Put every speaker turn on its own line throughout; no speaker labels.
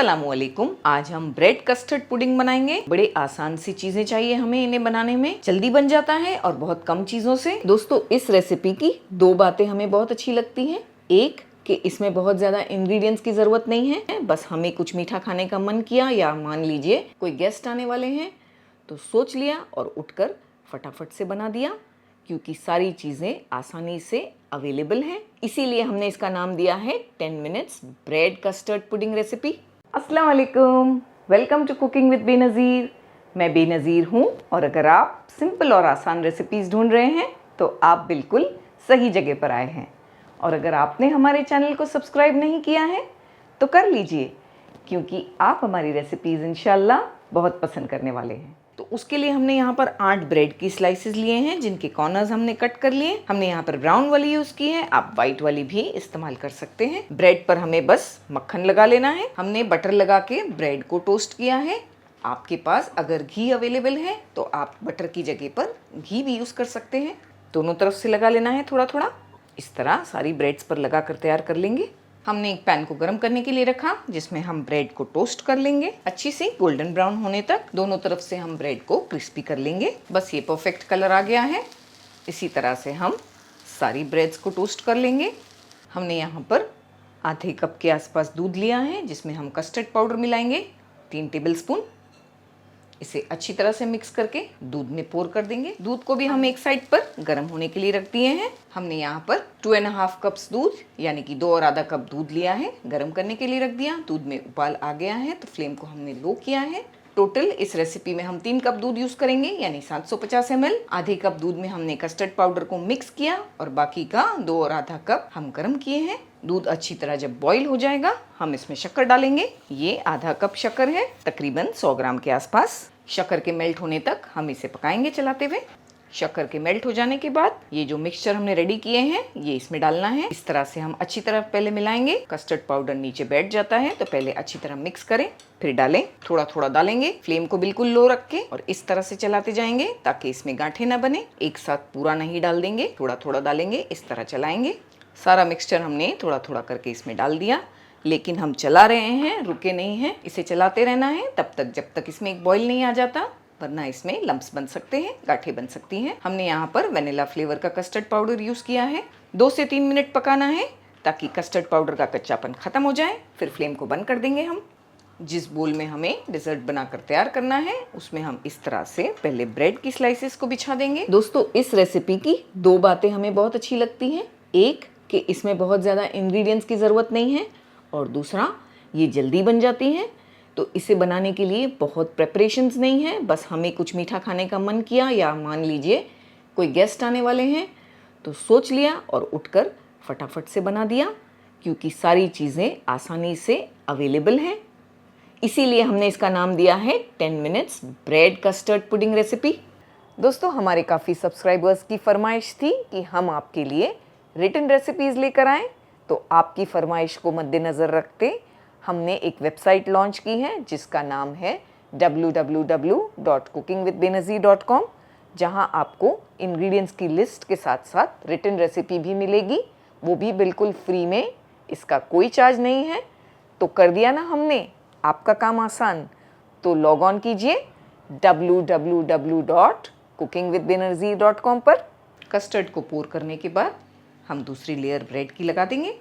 अस्सलामुअलैकुम। आज हम ब्रेड कस्टर्ड पुडिंग बनाएंगे। बड़े आसान सी चीजें चाहिए हमें इन्हें बनाने में, जल्दी बन जाता है और बहुत कम चीजों से। दोस्तों, इस रेसिपी की दो बातें हमें बहुत अच्छी लगती हैं। एक कि इसमें बहुत ज्यादा इंग्रेडिएंट्स की जरूरत नहीं है, बस हमें कुछ मीठा खाने का मन किया या मान लीजिए कोई गेस्ट आने वाले हैं तो सोच लिया और उठकर फटाफट से बना दिया, क्योंकि सारी चीज़ें आसानी से अवेलेबल हैं। इसीलिए हमने इसका नाम दिया है 10 minutes bread custard pudding recipe. अस्सलाम वालेकुम, welcome to cooking with Benazir. मैं बेनज़ीर हूँ और अगर आप सिंपल और आसान रेसिपीज़ ढूंढ रहे हैं तो आप बिल्कुल सही जगह पर आए हैं। और अगर आपने हमारे चैनल को सब्सक्राइब नहीं किया है तो कर लीजिए, क्योंकि आप हमारी रेसिपीज़ इंशाल्लाह बहुत पसंद करने वाले हैं। तो उसके लिए हमने यहाँ पर 8 ब्रेड की स्लाइसेस लिए हैं, जिनके कॉर्नर्स हमने कट कर लिए। हमने यहाँ पर ब्राउन वाली यूज़ की है, आप वाइट वाली भी इस्तेमाल कर सकते हैं। ब्रेड पर हमें बस मक्खन लगा लेना है। हमने बटर लगा के ब्रेड को टोस्ट किया है। आपके पास अगर घी अवेलेबल है तो आप बटर की जगह पर घी भी यूज़ कर सकते हैं। दोनों तरफ से लगा लेना है थोड़ा थोड़ा। इस तरह सारी ब्रेड्स पर लगा कर तैयार कर लेंगे। हमने एक पैन को गर्म करने के लिए रखा, जिसमें हम ब्रेड को टोस्ट कर लेंगे अच्छी सी गोल्डन ब्राउन होने तक। दोनों तरफ से हम ब्रेड को क्रिस्पी कर लेंगे। बस ये परफेक्ट कलर आ गया है। इसी तरह से हम सारी ब्रेड्स को टोस्ट कर लेंगे। हमने यहाँ पर आधे कप के आसपास दूध लिया है, जिसमें हम कस्टर्ड पाउडर मिलाएंगे 3 टेबल स्पून। इसे अच्छी तरह से मिक्स करके दूध में पोर कर देंगे। दूध को भी हम एक साइड पर गर्म होने के लिए रख दिए हैं। हमने यहाँ पर 2.5 कप्स दूध यानी कि 2 और आधा कप दूध लिया है, गर्म करने के लिए रख दिया। दूध में उबाल आ गया है तो फ्लेम को हमने लो किया है। टोटल इस रेसिपी में हम 3 कप दूध यूज करेंगे, यानी 750 ml। आधे कप दूध में हमने कस्टर्ड पाउडर को मिक्स किया और बाकी का 2 और आधा कप हम गर्म किए हैं। दूध अच्छी तरह जब बॉईल हो जाएगा हम इसमें शक्कर डालेंगे। ये आधा कप शक्कर है, तकरीबन 100 ग्राम के आसपास। शक्कर के मेल्ट होने तक हम इसे पकाएंगे चलाते हुए। शक्कर के मेल्ट हो जाने के बाद ये जो मिक्सचर हमने रेडी किए हैं ये इसमें डालना है। इस तरह से हम अच्छी तरह पहले मिलाएंगे। कस्टर्ड पाउडर नीचे बैठ जाता है तो पहले अच्छी तरह मिक्स करें, फिर डालें। थोड़ा थोड़ा डालेंगे, फ्लेम को बिल्कुल लो रख के, और इस तरह से चलाते जाएंगे ताकि इसमें गांठें ना बने। एक साथ पूरा नहीं डाल देंगे, थोड़ा थोड़ा डालेंगे। इस तरह चलाएंगे। सारा मिक्सचर हमने थोड़ा थोड़ा करके इसमें डाल दिया, लेकिन हम चला रहे हैं, रुके नहीं हैं। इसे चलाते रहना है तब तक जब तक इसमें एक बॉईल नहीं आ जाता, वरना इसमें लम्प्स बन सकते हैं, गांठें बन सकती हैं। हमने यहाँ पर वनीला फ्लेवर का कस्टर्ड पाउडर यूज़ किया है। 2 से 3 मिनट पकाना है ताकि कस्टर्ड पाउडर का कच्चापन खत्म हो जाए। फिर फ्लेम को बंद कर देंगे हम। जिस बोल में हमें डेजर्ट बनाकर तैयार करना है उसमें हम इस तरह से पहले ब्रेड की स्लाइसेस को बिछा देंगे। दोस्तों, इस रेसिपी की 2 बातें हमें बहुत अच्छी लगती हैं। एक कि इसमें बहुत ज़्यादा इंग्रेडिएंट्स की ज़रूरत नहीं है, और दूसरा ये जल्दी बन जाती हैं। तो इसे बनाने के लिए बहुत प्रेपरेशंस नहीं है, बस हमें कुछ मीठा खाने का मन किया या मान लीजिए कोई गेस्ट आने वाले हैं तो सोच लिया और उठकर फटाफट से बना दिया, क्योंकि सारी चीज़ें आसानी से अवेलेबल हैं। इसीलिए हमने इसका नाम दिया है 10 minutes bread custard pudding recipe. दोस्तों, हमारे काफ़ी सब्सक्राइबर्स की फरमाइश थी कि हम आपके लिए रिटन रेसिपीज़ लेकर आएँ, तो आपकी फरमाइश को मद्देनज़र रखते हमने एक वेबसाइट लॉन्च की है जिसका नाम है www.cookingwithbenazir.com, जहां आपको इंग्रेडिएंट्स की लिस्ट के साथ साथ रिटन रेसिपी भी मिलेगी, वो भी बिल्कुल फ्री में। इसका कोई चार्ज नहीं है। तो कर दिया ना हमने आपका काम आसान। तो लॉग ऑन कीजिए www.cookingwithbenazir.com पर। कस्टर्ड को पोर करने के बाद हम दूसरी लेयर ब्रेड की लगा देंगे।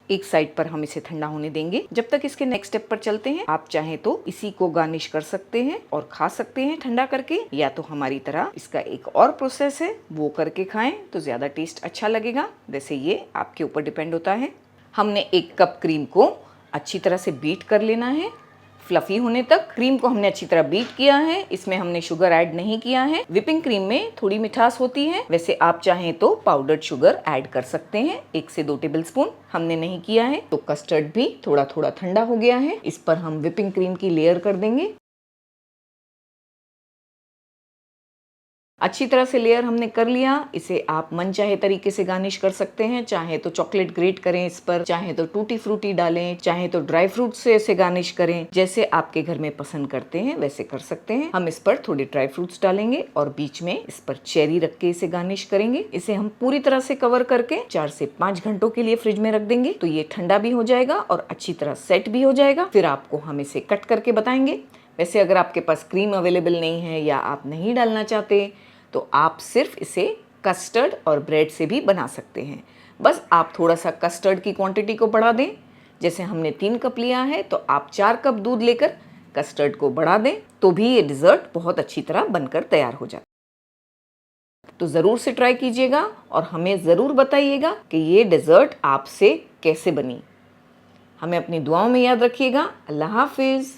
एक साइड पर हम इसे ठंडा होने देंगे। जब तक इसके नेक्स्ट स्टेप पर चलते हैं, आप चाहें तो इसी को गार्निश कर सकते हैं और खा सकते हैं ठंडा करके, या तो हमारी तरह इसका एक और प्रोसेस है वो करके खाएं तो ज़्यादा टेस्ट अच्छा लगेगा। वैसे ये आपके ऊपर डिपेंड होता है। हमने 1 कप क्रीम को अच्छी तरह से बीट कर लेना है फ्लफी होने तक। क्रीम को हमने अच्छी तरह बीट किया है, इसमें हमने शुगर ऐड नहीं किया है। व्हिपिंग क्रीम में थोड़ी मिठास होती है, वैसे आप चाहें तो पाउडर्ड शुगर ऐड कर सकते हैं 1 से 2 टेबल स्पून। हमने नहीं किया है। तो कस्टर्ड भी थोड़ा थोड़ा ठंडा हो गया है। इस पर हम व्हिपिंग क्रीम की लेयर कर देंगे। अच्छी तरह से लेयर हमने कर लिया। इसे आप मन चाहे तरीके से गार्निश कर सकते हैं, चाहे तो चॉकलेट ग्रेट करें इस पर, चाहे तो टूटी फ्रूटी डालें, चाहे तो ड्राई फ्रूट से इसे गार्निश करें। जैसे आपके घर में पसंद करते हैं वैसे कर सकते हैं। हम इस पर थोड़े ड्राई फ्रूट्स डालेंगे और बीच में इस पर चेरी रख के इसे गार्निश करेंगे। इसे हम पूरी तरह से कवर करके 4 से 5 घंटों के लिए फ्रिज में रख देंगे, तो ये ठंडा भी हो जाएगा और अच्छी तरह सेट भी हो जाएगा। फिर आपको हम इसे कट करके बताएंगे। वैसे अगर आपके पास क्रीम अवेलेबल नहीं है या आप नहीं डालना चाहते तो आप सिर्फ इसे कस्टर्ड और ब्रेड से भी बना सकते हैं। बस आप थोड़ा सा कस्टर्ड की क्वांटिटी को बढ़ा दें। जैसे हमने 3 कप लिया है तो आप 4 कप दूध लेकर कस्टर्ड को बढ़ा दें, तो भी ये डिज़र्ट बहुत अच्छी तरह बनकर तैयार हो जाता है। तो ज़रूर से ट्राई कीजिएगा और हमें ज़रूर बताइएगा कि ये डिज़र्ट आपसे कैसे बनी। हमें अपनी दुआओं में याद रखिएगा। अल्लाह हाफिज़।